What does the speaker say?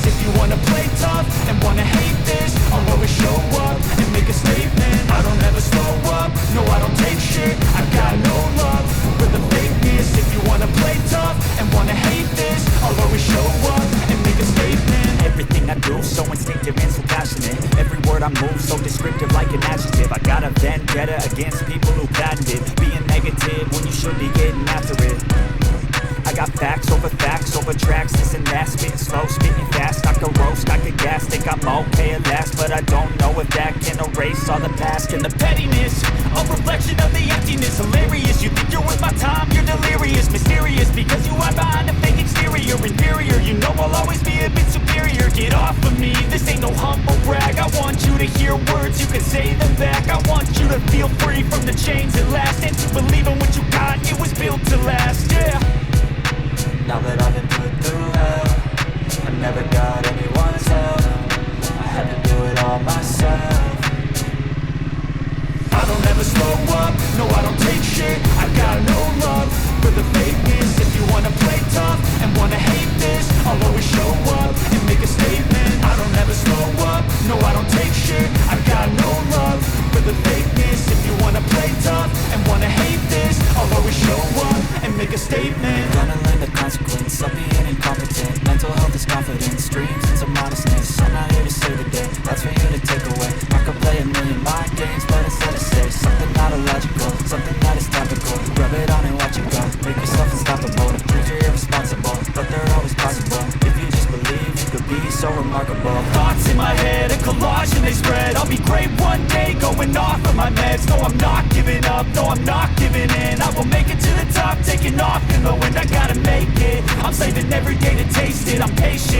If you wanna play tough and wanna hate this, I'll always show up and make a statement. I don't ever slow up, no I don't take shit. I got no love for the fakeness. If you wanna play tough and wanna hate this, I'll always show up and make a statement. Everything I do so instinctive and so passionate. Every word I move so descriptive like an adjective. I got a vendetta against people who patented being negative when you should be getting after it. I got facts over tracks, this and that. Spitting slow, spitting fast, I could roast, I could gas. Think I'm okay at last, but I don't know if that can erase all the past. And the pettiness, a reflection of the emptiness. Hilarious, you think you're worth my time, you're delirious. Mysterious, because you hide behind a fake exterior. Inferior, you know I'll always be a bit superior. Get off of me, this ain't no humble brag. I want you to hear words, you can say them back. I want you to feel free from the chains at last, and to believe in what you got, it was built to last, yeah. Now that I've been put through hell, I never got anyone's help. I had to do it all myself. I don't ever slow up, no I don't take shit. I got no love for the fakeness. If you wanna play tough and wanna hate this, I'll always show up and make a statement. I don't ever slow up, no I don't take shit. I got no love for the fakeness. If you wanna play tough and wanna hate this, I'll always show up and make a statement. Gonna learn the consequence of being incompetent. Mental health is confidence, dreams and some modestness. I'm not here to save the day, that's for you to take away. I could play a million mind games, but instead I say something not illogical, something that is topical. Rub it on and watch it go, make yourself unstoppable. Dreams are irresponsible, but they're always possible. If you just believe, you could be so remarkable. Thoughts in my head, a collage and they spread. I'll be great one day, going off of my meds. No, I'm not giving up, no, I'm not giving in. I will make it to the top, taking off in the wind. I gotta make it, I'm saving every day to taste it. I'm patient,